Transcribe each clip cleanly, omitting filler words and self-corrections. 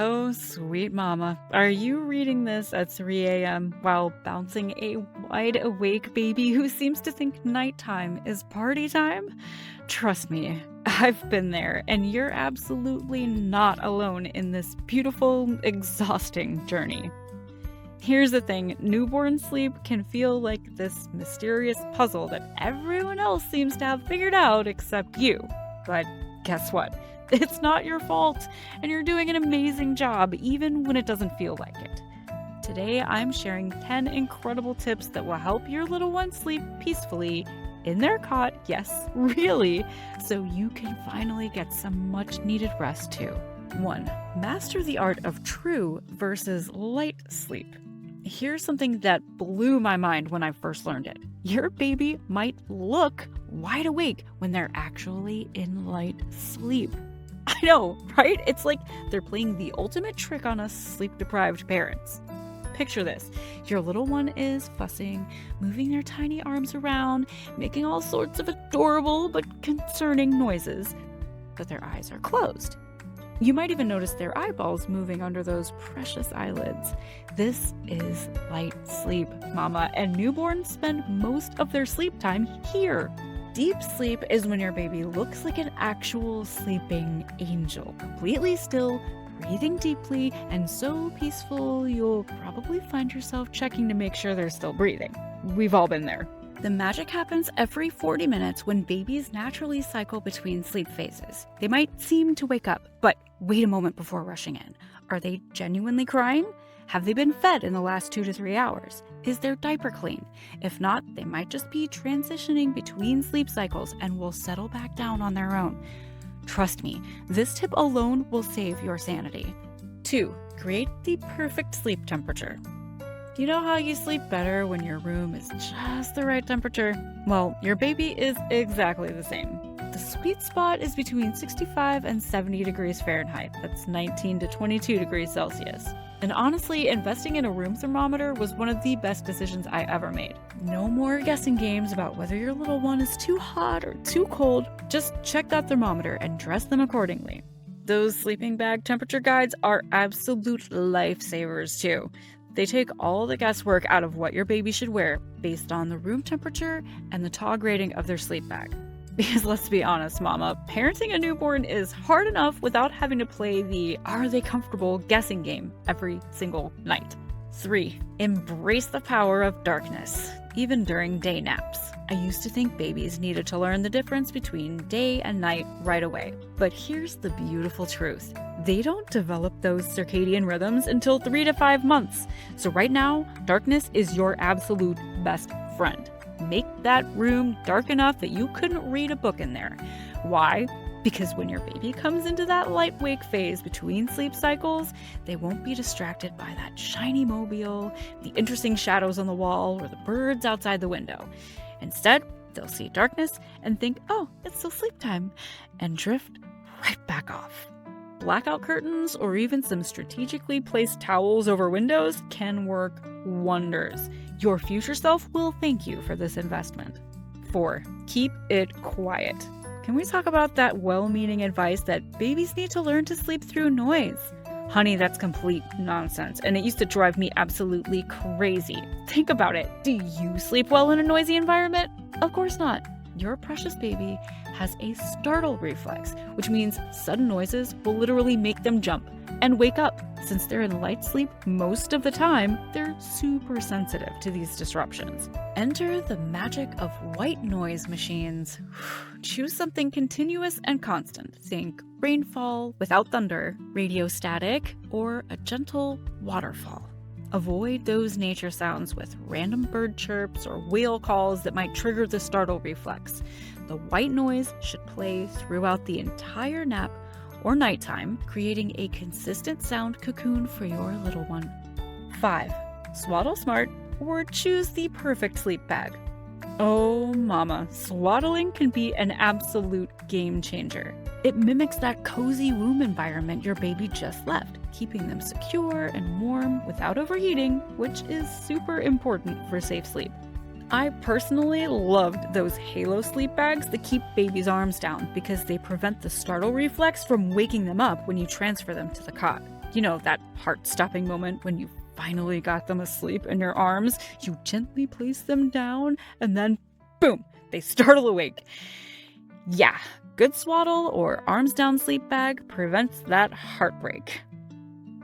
Oh, sweet mama. Are you reading this at 3 a.m. while bouncing a wide awake baby who seems to think nighttime is party time? Trust me, I've been there, and you're absolutely not alone in this beautiful, exhausting journey. Here's the thing, newborn sleep can feel like this mysterious puzzle that everyone else seems to have figured out except you. But guess what? It's not your fault, and you're doing an amazing job even when it doesn't feel like it. Today, I'm sharing 10 incredible tips that will help your little one sleep peacefully in their cot, yes, really, so you can finally get some much needed rest too. 1. Master the art of true versus light sleep. Here's something that blew my mind when I first learned it. Your baby might look wide awake when they're actually in light sleep. I know, right? It's like they're playing the ultimate trick on us sleep-deprived parents. Picture this. Your little one is fussing, moving their tiny arms around, making all sorts of adorable but concerning noises, but their eyes are closed. You might even notice their eyeballs moving under those precious eyelids. This is light sleep, mama, and newborns spend most of their sleep time here. Deep sleep is when your baby looks like an actual sleeping angel, completely still, breathing deeply, and so peaceful you'll probably find yourself checking to make sure they're still breathing. We've all been there. The magic happens every 40 minutes when babies naturally cycle between sleep phases. They might seem to wake up, but wait a moment before rushing in. Are they genuinely crying? Have they been fed in the last 2 to 3 hours? Is their diaper clean? If not, they might just be transitioning between sleep cycles and will settle back down on their own. Trust me, this tip alone will save your sanity. 2. Create the perfect sleep temperature. You know how you sleep better when your room is just the right temperature? Well, your baby is exactly the same. The sweet spot is between 65 and 70 degrees Fahrenheit. That's 19 to 22 degrees Celsius. And honestly, investing in a room thermometer was one of the best decisions I ever made. No more guessing games about whether your little one is too hot or too cold. Just check that thermometer and dress them accordingly. Those sleeping bag temperature guides are absolute lifesavers too. They take all the guesswork out of what your baby should wear based on the room temperature and the TOG rating of their sleep bag. Because let's be honest, mama, parenting a newborn is hard enough without having to play the are they comfortable guessing game every single night. 3. Embrace the power of darkness, even during day naps. I used to think babies needed to learn the difference between day and night right away. But here's the beautiful truth. They don't develop those circadian rhythms until 3 to 5 months. So right now, darkness is your absolute best friend. Make that room dark enough that you couldn't read a book in there. Why? Because when your baby comes into that light wake phase between sleep cycles, they won't be distracted by that shiny mobile, the interesting shadows on the wall, or the birds outside the window. Instead, they'll see darkness and think, oh, it's still sleep time, and drift right back off. Blackout curtains or even some strategically placed towels over windows can work wonders. Your future self will thank you for this investment. 4. Keep it quiet. Can we talk about that well-meaning advice that babies need to learn to sleep through noise? Honey, that's complete nonsense, and it used to drive me absolutely crazy. Think about it. Do you sleep well in a noisy environment? Of course not. Your precious baby has a startle reflex, which means sudden noises will literally make them jump and wake up. Since they're in light sleep most of the time, they're super sensitive to these disruptions. Enter the magic of white noise machines. Choose something continuous and constant. Think rainfall without thunder, radio static, or a gentle waterfall. Avoid those nature sounds with random bird chirps or whale calls that might trigger the startle reflex. The white noise should play throughout the entire nap or nighttime, creating a consistent sound cocoon for your little one. 5. Swaddle smart or choose the perfect sleep bag. Oh mama, swaddling can be an absolute game changer. It mimics that cozy womb environment your baby just left, keeping them secure and warm without overheating, which is super important for safe sleep. I personally loved those Halo sleep bags that keep babies' arms down because they prevent the startle reflex from waking them up when you transfer them to the cot. You know, that heart-stopping moment when you finally got them asleep in your arms, you gently place them down, and then boom, they startle awake. Yeah, good swaddle or arms down sleep bag prevents that heartbreak.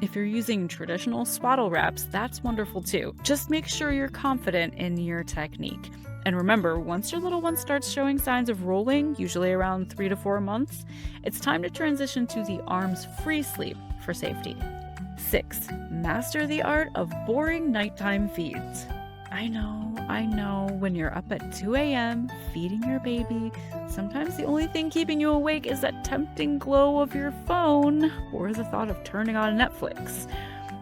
If you're using traditional swaddle wraps, that's wonderful too. Just make sure you're confident in your technique. And remember, once your little one starts showing signs of rolling, usually around 3 to 4 months, it's time to transition to the arms-free sleep for safety. 6. Master the art of boring nighttime feeds. I know, when you're up at 2 a.m. feeding your baby, sometimes the only thing keeping you awake is that tempting glow of your phone or the thought of turning on Netflix.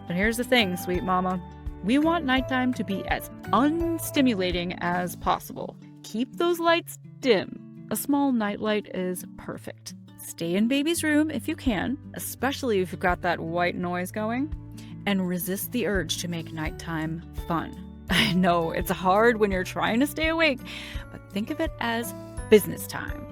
But here's the thing, sweet mama. We want nighttime to be as unstimulating as possible. Keep those lights dim. A small nightlight is perfect. Stay in baby's room if you can, especially if you've got that white noise going, and resist the urge to make nighttime fun. I know it's hard when you're trying to stay awake, but think of it as business time.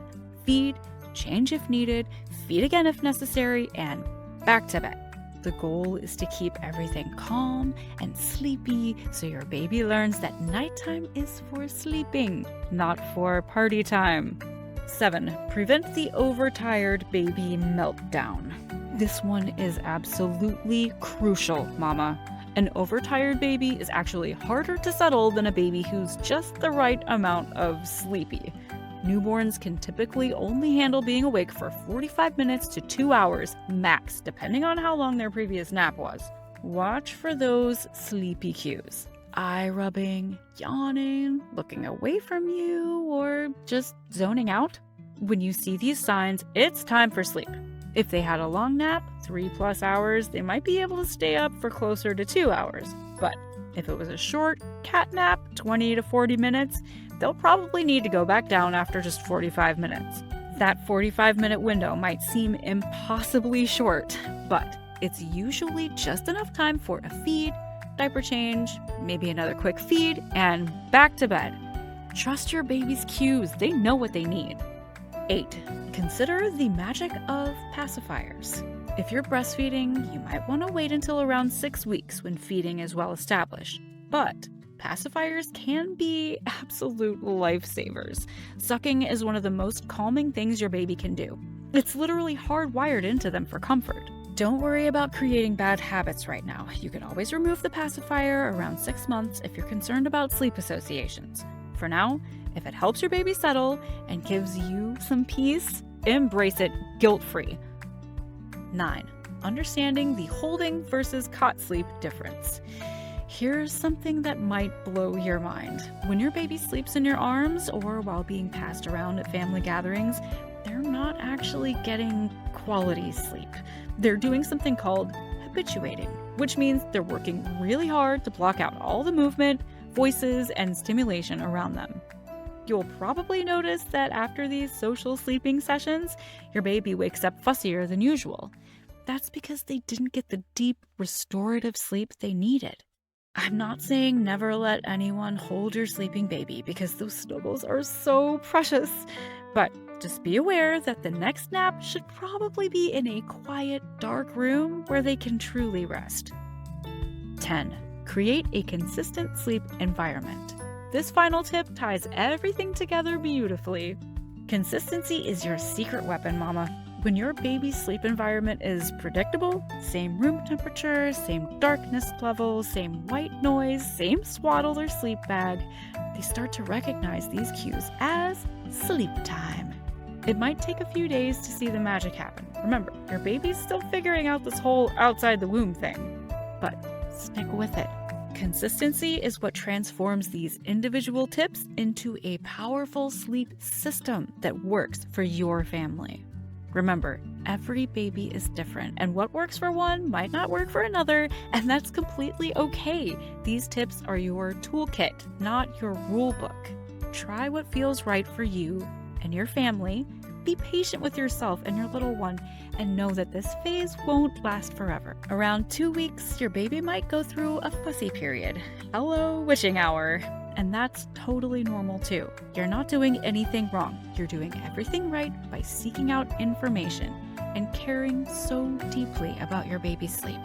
Feed, change if needed, feed again if necessary, and back to bed. The goal is to keep everything calm and sleepy so your baby learns that nighttime is for sleeping, not for party time. 7. Prevent the overtired baby meltdown. This one is absolutely crucial, mama. An overtired baby is actually harder to settle than a baby who's just the right amount of sleepy. Newborns can typically only handle being awake for 45 minutes to 2 hours max, depending on how long their previous nap was. Watch for those sleepy cues. Eye rubbing, yawning, looking away from you, or just zoning out. When you see these signs, it's time for sleep. If they had a long nap, 3+ hours, they might be able to stay up for closer to 2 hours. But if it was a short cat nap, 20 to 40 minutes, they'll probably need to go back down after just 45 minutes. That 45-minute window might seem impossibly short, but it's usually just enough time for a feed, diaper change, maybe another quick feed, and back to bed. Trust your baby's cues. They know what they need. 8. Consider the magic of pacifiers. If you're breastfeeding, you might want to wait until around 6 weeks when feeding is well established. But pacifiers can be absolute lifesavers. Sucking is one of the most calming things your baby can do. It's literally hardwired into them for comfort. Don't worry about creating bad habits right now. You can always remove the pacifier around 6 months if you're concerned about sleep associations. For now, if it helps your baby settle and gives you some peace, embrace it guilt-free. 9. Understanding the holding versus cot sleep difference. Here's something that might blow your mind. When your baby sleeps in your arms or while being passed around at family gatherings, they're not actually getting quality sleep. They're doing something called habituating, which means they're working really hard to block out all the movement, voices, and stimulation around them. You'll probably notice that after these social sleeping sessions, your baby wakes up fussier than usual. That's because they didn't get the deep, restorative sleep they needed. I'm not saying never let anyone hold your sleeping baby because those snuggles are so precious, but just be aware that the next nap should probably be in a quiet, dark room where they can truly rest. 10. Create a consistent sleep environment. This final tip ties everything together beautifully. Consistency is your secret weapon, mama. When your baby's sleep environment is predictable, same room temperature, same darkness level, same white noise, same swaddle or sleep bag, they start to recognize these cues as sleep time. It might take a few days to see the magic happen. Remember, your baby's still figuring out this whole outside the womb thing, but stick with it. Consistency is what transforms these individual tips into a powerful sleep system that works for your family. Remember, every baby is different, and what works for one might not work for another, and that's completely okay. These tips are your toolkit, not your rule book. Try what feels right for you and your family. Be patient with yourself and your little one, and know that this phase won't last forever. Around 2 weeks, your baby might go through a fussy period. Hello, witching hour. And that's totally normal too. You're not doing anything wrong. You're doing everything right by seeking out information. and caring so deeply about your baby's sleep.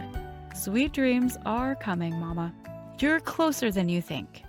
Sweet dreams are coming, Mama. You're closer than you think.